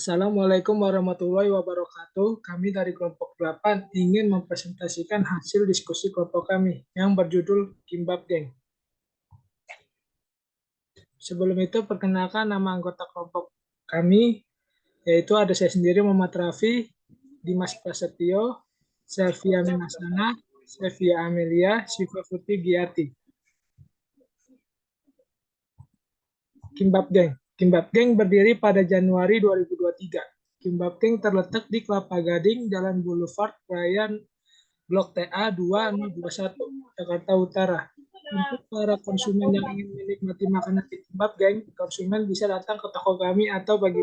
Assalamualaikum warahmatullahi wabarakatuh. Kami dari kelompok 8 ingin mempresentasikan hasil diskusi kelompok kami yang berjudul Kimbab Geng. Sebelum itu, perkenalkan nama anggota kelompok kami, yaitu ada saya sendiri, Muhammad Rafi, Dimas Prasetyo, Selvia Minasana, Selvia Amelia, Syifa Putri Giati. Kimbab Geng. Kimbab Geng berdiri pada Januari 2023. Kimbab Geng terletak di Kelapa Gading, Jalan Boulevard Raya Blok TA 2021, Jakarta Utara. Untuk para konsumen yang ingin menikmati makanan di Kimbab Geng, konsumen bisa datang ke toko kami atau bagi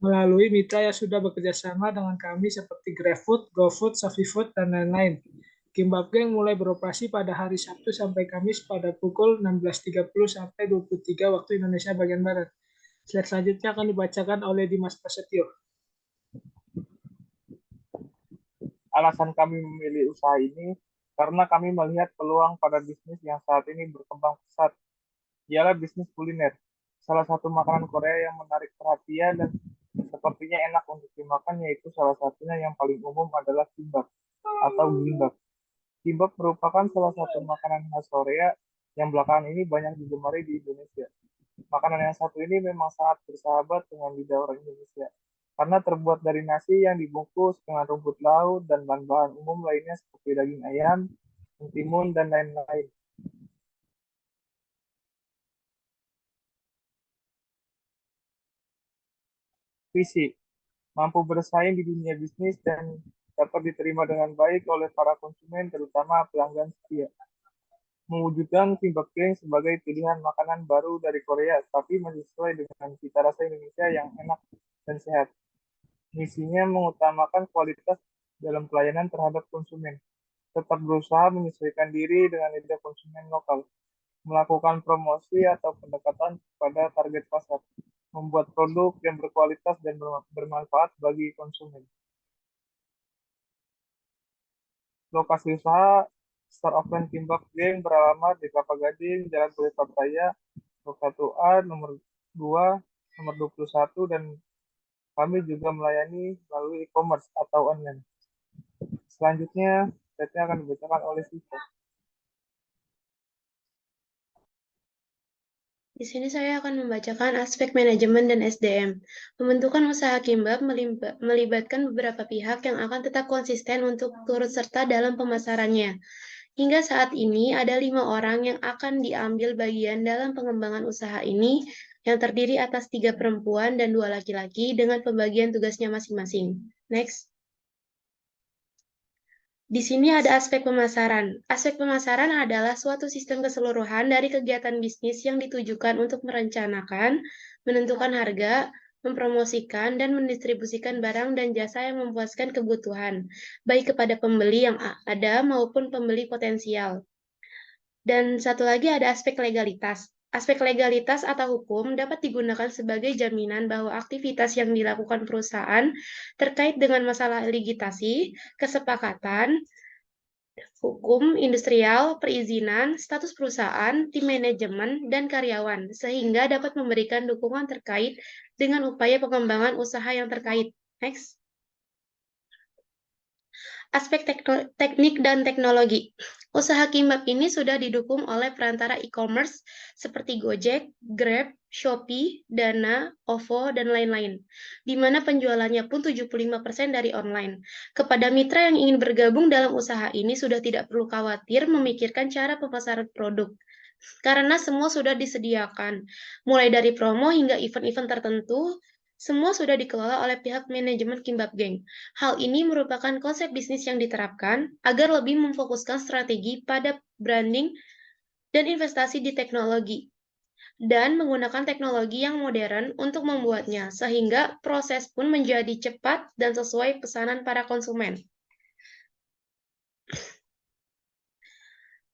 melalui mitra yang sudah bekerja sama dengan kami seperti GrabFood, GoFood, ShopeeFood, dan lain-lain. Kimbab Geng mulai beroperasi pada hari Sabtu sampai Kamis pada pukul 16.30 sampai 23 waktu Indonesia bagian Barat. Slide selanjutnya akan dibacakan oleh Dimas Prasetyo. Alasan kami memilih usaha ini karena kami melihat peluang pada bisnis yang saat ini berkembang pesat, ialah bisnis kuliner. Salah satu makanan Korea yang menarik perhatian dan sepertinya enak untuk dimakan, yaitu salah satunya yang paling umum adalah kimbap atau gimbap. Kimbap merupakan salah satu makanan khas Korea yang belakangan ini banyak digemari di Indonesia. Makanan yang satu ini memang sangat bersahabat dengan lidah orang Indonesia, karena terbuat dari nasi yang dibungkus dengan rumput laut dan bahan-bahan umum lainnya seperti daging ayam, mentimun, dan lain-lain. Visi, mampu bersaing di dunia bisnis dan dapat diterima dengan baik oleh para konsumen, terutama pelanggan setia. Mewujudkan kimbap geng sebagai pilihan makanan baru dari Korea, tapi masih sesuai dengan cita rasa Indonesia yang enak dan sehat. Misinya mengutamakan kualitas dalam pelayanan terhadap konsumen, tetap berusaha menyesuaikan diri dengan lidah konsumen lokal, melakukan promosi atau pendekatan pada target pasar, membuat produk yang berkualitas dan bermanfaat bagi konsumen. Lokasi usaha Star Offline Kimbap Geng beralamat di Kelapa Gading, Jalan Boulevard Raya, Blok 1A, nomor 2, nomor 21, dan kami juga melayani melalui e-commerce atau online. Selanjutnya, slide-nya akan dibacakan oleh Siva. Di sini saya akan membacakan aspek manajemen dan SDM. Pembentukan usaha kimbap melibatkan beberapa pihak yang akan tetap konsisten untuk turut serta dalam pemasarannya. Hingga saat ini ada 5 orang yang akan diambil bagian dalam pengembangan usaha ini, yang terdiri atas 3 perempuan dan 2 laki-laki dengan pembagian tugasnya masing-masing. Next. Di sini ada aspek pemasaran. Aspek pemasaran adalah suatu sistem keseluruhan dari kegiatan bisnis yang ditujukan untuk merencanakan, menentukan harga, mempromosikan, dan mendistribusikan barang dan jasa yang memuaskan kebutuhan, baik kepada pembeli yang ada maupun pembeli potensial. Dan satu lagi ada aspek legalitas. Aspek legalitas atau hukum dapat digunakan sebagai jaminan bahwa aktivitas yang dilakukan perusahaan terkait dengan masalah legislasi, kesepakatan, hukum, industrial, perizinan, status perusahaan, tim manajemen, dan karyawan, sehingga dapat memberikan dukungan terkait dengan upaya pengembangan usaha yang terkait. Next. Aspek teknik dan teknologi. Usaha kimbap ini sudah didukung oleh perantara e-commerce seperti Gojek, Grab, Shopee, Dana, OVO, dan lain-lain, di mana penjualannya pun 75% dari online. Kepada mitra yang ingin bergabung dalam usaha ini sudah tidak perlu khawatir memikirkan cara pemasaran produk, karena semua sudah disediakan, mulai dari promo hingga event-event tertentu, semua sudah dikelola oleh pihak manajemen Kimbap Geng. Hal ini merupakan konsep bisnis yang diterapkan agar lebih memfokuskan strategi pada branding dan investasi di teknologi, dan menggunakan teknologi yang modern untuk membuatnya, sehingga proses pun menjadi cepat dan sesuai pesanan para konsumen.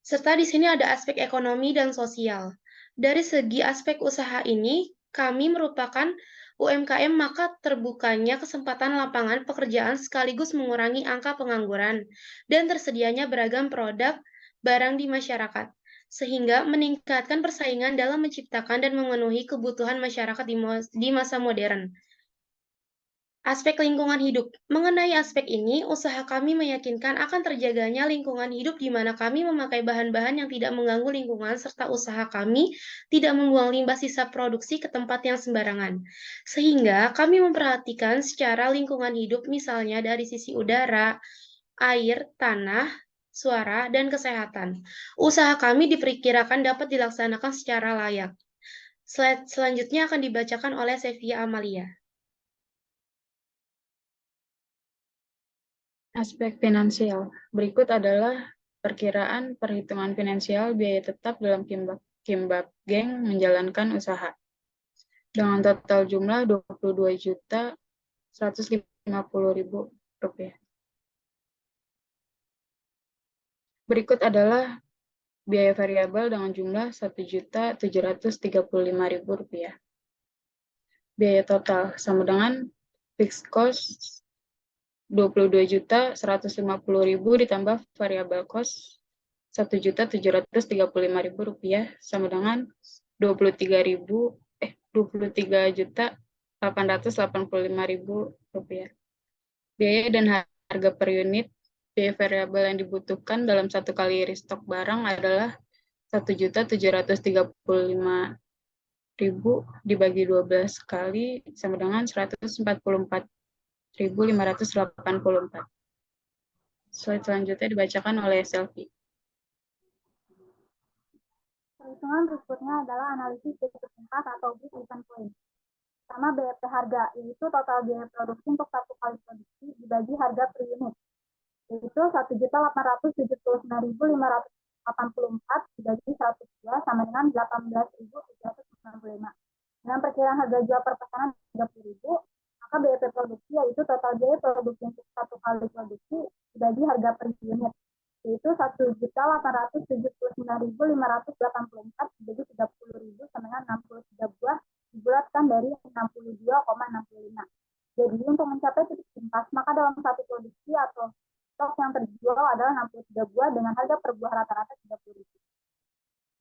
Serta di sini ada aspek ekonomi dan sosial. Dari segi aspek usaha ini, kami merupakan UMKM, maka terbukanya kesempatan lapangan pekerjaan sekaligus mengurangi angka pengangguran dan tersedianya beragam produk barang di masyarakat. sehingga meningkatkan persaingan dalam menciptakan dan memenuhi kebutuhan masyarakat di masa modern. Aspek lingkungan hidup. Mengenai aspek ini, usaha kami meyakinkan akan terjaganya lingkungan hidup di mana kami memakai bahan-bahan yang tidak mengganggu lingkungan serta usaha kami tidak membuang limbah sisa produksi ke tempat yang sembarangan. Sehingga kami memperhatikan secara lingkungan hidup misalnya dari sisi udara, air, tanah, suara, dan kesehatan. Usaha kami diperkirakan dapat dilaksanakan secara layak. Slide selanjutnya akan dibacakan oleh Sevia Amalia. Aspek finansial. Berikut adalah perkiraan perhitungan finansial biaya tetap dalam Kimbab Geng menjalankan usaha. Dengan total jumlah Rp22.150.000. Berikut adalah biaya variabel dengan jumlah Rp1.735.000. Biaya total sama dengan fixed cost Rp22.150.000 ditambah variabel cost Rp1.735.000 sama dengan Rp23.885.000. Biaya dan harga per unit biaya variabel yang dibutuhkan dalam satu kali restock barang adalah Rp1.735.000 dibagi 12 kali sama dengan Rp144.584. Slide selanjutnya dibacakan oleh Selfie. Perhitungan berikutnya adalah analisis BEP tingkat atau break even point. Pertama, BEP harga, yaitu total biaya produksi untuk satu kali produksi dibagi harga per unit, yaitu Rp1.879.584 dibagi 102 sama dengan Rp18.795. Dengan perkiraan harga jual per pesanan Rp30.000, maka BEP produksi yaitu total biaya produksi untuk satu kali produksi dibagi harga per unit, yaitu Rp1.879.584 dibagi 30.000 sama dengan 63 buah dibulatkan dari 62,65. Jadi untuk mencapai titik impas, maka dalam satu produksi atau stok yang terjual adalah 63 buah dengan harga per buah rata-rata 30.000.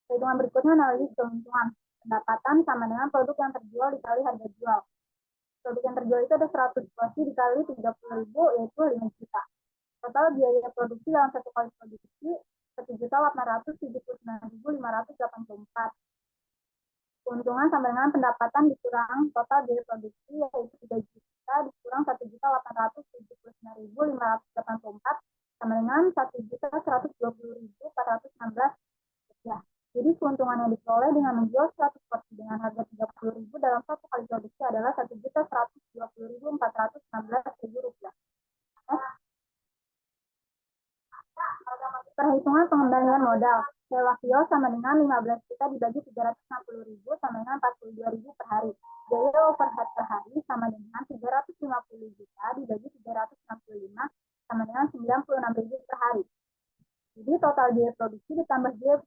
Perhitungan berikutnya analisis keuntungan. Pendapatan sama dengan produk yang terjual dikali harga jual. Produk yang terjual itu ada 100 porsi dikali 30.000 yaitu 5 juta. Total biaya produksi dalam satu kali produksi Rp1.879.584. Keuntungan sama dengan pendapatan dikurang total biaya produksi yaitu 3 juta dikurang 1.879.584 sama dengan Rp1.120.416. Jadi keuntungan yang diperoleh dengan menjual 100 porsi dengan harga Rp30.000 dalam satu kali produksi adalah Rp1.120.416. Perhitungan pengembalian modal. Sewa kios sama dengan 15 juta dibagi 360.000 sama dengan 42.000 per hari. Biaya overhead per hari sama dengan 350 juta dibagi 365 sama dengan 96.000 per hari. Jadi total biaya produksi ditambah biaya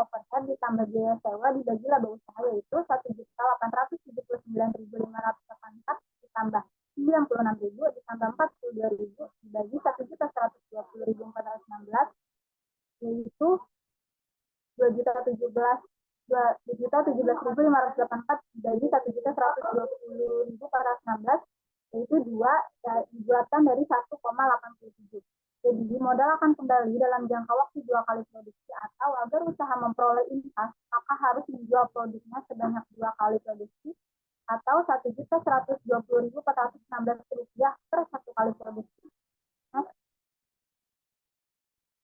overhead ditambah biaya sewa dibagi laba usaha yaitu 1.879.584 ditambah 96.000 ditambah 42.000 dibagi 1.120.416 yaitu 2.017.584 dibagi 1.120.416 yaitu 2 dibuatkan dari 1,87. Jadi modal akan kembali dalam jangka waktu 2 kali produksi atau agar usaha memperoleh impas maka harus menjual produknya sebanyak 2 kali produksi atau Rp1.120.416 per satu kali produksi.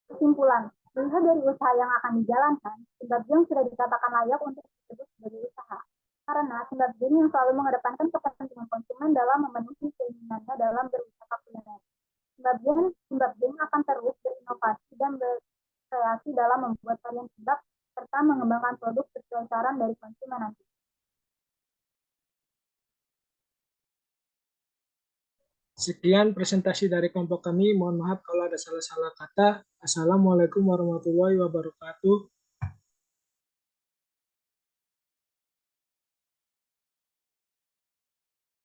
Kesimpulan, melihat dari usaha yang akan dijalankan, Kimbab Geng sudah dikatakan layak untuk disebut sebagai usaha. Karena Kimbab Geng yang selalu mengedepankan kepentingan konsumen dalam memenuhi keinginannya dalam berusaha kuliner. Kimbab Geng akan terus berinovasi dan berkreasi dalam membuat varian kimbab serta mengembangkan produk sesuai saran dari konsumen nanti. Sekian presentasi dari kelompok kami. Mohon maaf kalau ada salah-salah kata. Assalamualaikum warahmatullahi wabarakatuh.